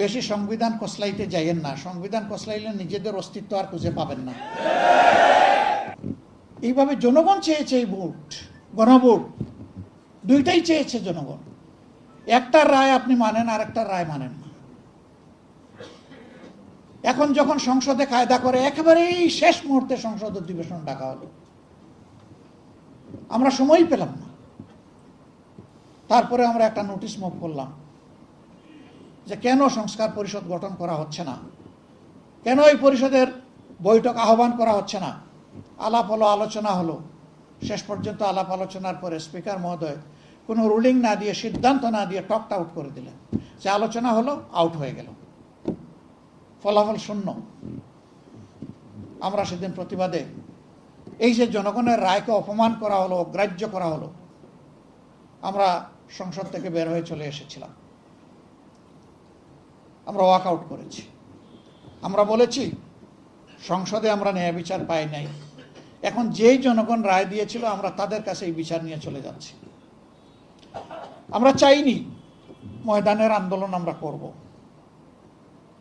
বেশি সংবিধান কসলাইতে যাইয়েন না, সংবিধান কসলাইলে নিজেদের অস্তিত্ব আর খুঁজে পাবেন না। এইভাবে জনগণ চেয়েছে, এই ভোট, গণভোট দুইটাই চেয়েছে জনগণ। একটা রায় আপনি মানেন, আর একটা রায় মানেন না। এখন যখন সংসদে কায়দা করে একেবারেই শেষ মুহূর্তে সংসদ অধিবেশন ডাকা হলো, আমরা সময় পেলাম না। তারপরে আমরা একটা নোটিশ মুভ করলাম যে কেন সংস্কার পরিষদ গঠন করা হচ্ছে না, কেন এই পরিষদের বৈঠক আহ্বান করা হচ্ছে না। আলাপ হলো, আলোচনা হলো, শেষ পর্যন্ত আলাপ আলোচনার পরে স্পিকার মহোদয় কোনো রুলিং না দিয়ে, সিদ্ধান্ত না দিয়ে টকটা আউট করে দিলেন যে আলোচনা হলো, আউট হয়ে গেল, ফলাফল শূন্য। আমরা সেদিন প্রতিবাদে এই যে জনগণের রায়কে অপমান করা হলো, অগ্রাহ্য করা হলো, আমরা সংসদ থেকে বের হয়ে চলে এসেছিলাম। আমরা ওয়াক আউট করেছি। আমরা বলেছি সংসদে আমরা ন্যায় বিচার পাই নাই, এখন যেই জনগণ রায় দিয়েছিল আমরা তাদের কাছে এই বিচার নিয়ে চলে যাচ্ছি। আমরা চাইনি ময়দানের আন্দোলন আমরা করব।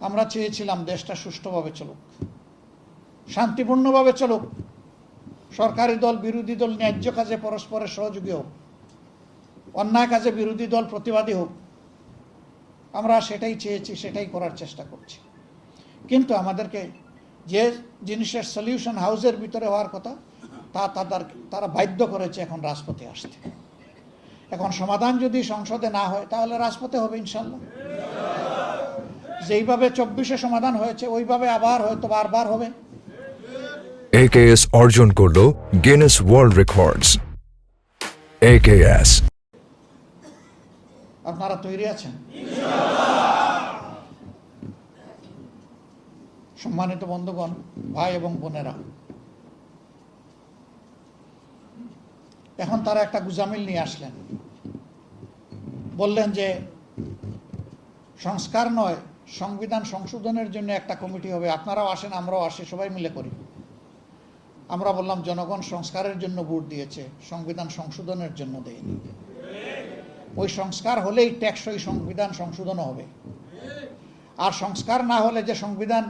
আমরা চেয়েছিলাম দেশটা সুষ্ঠুভাবে চলুক, শান্তিপূর্ণভাবে চলুক, সরকারি দল বিরোধী দল ন্যায্য কাজে পরস্পরের সহযোগী হোক, অন্যায় কাজে বিরোধী দল প্রতিবাদী হোক। আমরা সেটাই চেয়েছি, সেটাই করার চেষ্টা করছি। কিন্তু আমাদেরকে যে জিনিসের সলিউশন হাউসের ভিতরে হওয়ার কথা, তারা বাধ্য করেছে এখন রাজপথে আসতে। এখন সমাধান যদি সংসদে না হয় তাহলে রাজপথে হবে ইনশাল্লাহ। যেইভাবে 24-এ সমাধান হয়েছে ওইভাবে আবার হয়তো বারবার হবে। AKS অর্জন করলো গিনেস ওয়ার্ল্ড রেকর্ডস। AKS, আপনারা তৈরি আছেন? সম্মানিত বন্ধুগণ, ভাই এবং বোনেরা, এখন তারা একটা গুজামিল নিয়ে আসলেন। বললেন যে সংস্কার নয়, সংবিধান সংশোধনের জন্য একটা কমিটি হবে, আপনারাও আসেন, আমরাও আসি, সবাই মিলে করি। আমরা বললাম জনগণ সংস্কারের জন্য ভোট দিয়েছে, সংবিধান সংশোধনের জন্য দেয়নি। ওই সংস্কার হলেই টেকসই সংবিধান সংশোধন হবে। আর সংস্কার না হলে যে সংবিধান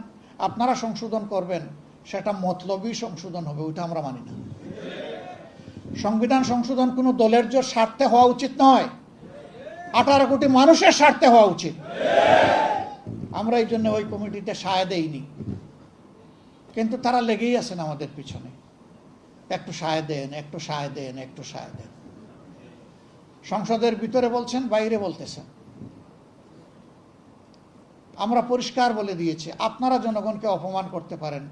আপনারা সংশোধন করবেন সেটা মতলবী সংশোধন হবে, ওইটা আমরা মানি না। সংবিধান সংশোধন কোনো দলের জোর স্বার্থে হওয়া উচিত নয়, 18 কোটি মানুষের স্বার্থে হওয়া উচিত। আমরা এই জন্য ওই কমিটিতে সায় দেইনি, কিন্তু তারা লেগেই আছেন আমাদের পিছনে, একটু সায় দেন, একটু সায় দেন, একটু সায় দেন। সংসদের ভিতরে বলছেন, বাইরে বলতেছেন। আমরা পরিষ্কার বলে দিয়েছি, আপনারা জনগণকে অপমান করতে পারেন,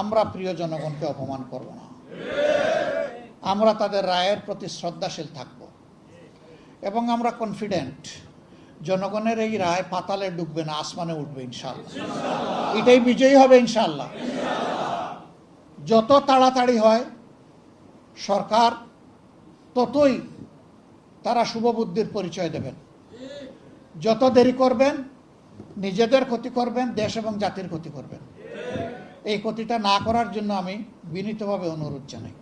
আমরা প্রিয় জনগণকে অপমান করব না। আমরা তাদের রায়ের প্রতি শ্রদ্ধাশীল থাকব এবং আমরা কনফিডেন্ট জনগণের এই রায় পাতালে ডুববে না, আসমানে উঠবে ইনশাআল্লাহ। এটাই বিজয়ী হবে ইনশাআল্লাহ। যত তাড়াতাড়ি হয় সরকার ততই তারা শুভবুদ্ধির পরিচয় দেবেন। যত দেরি করবেন নিজেদের ক্ষতি করবেন, দেশ এবং জাতির ক্ষতি করবেন। এই ক্ষতিটা না করার জন্য আমি বিনীতভাবে অনুরোধ জানাই।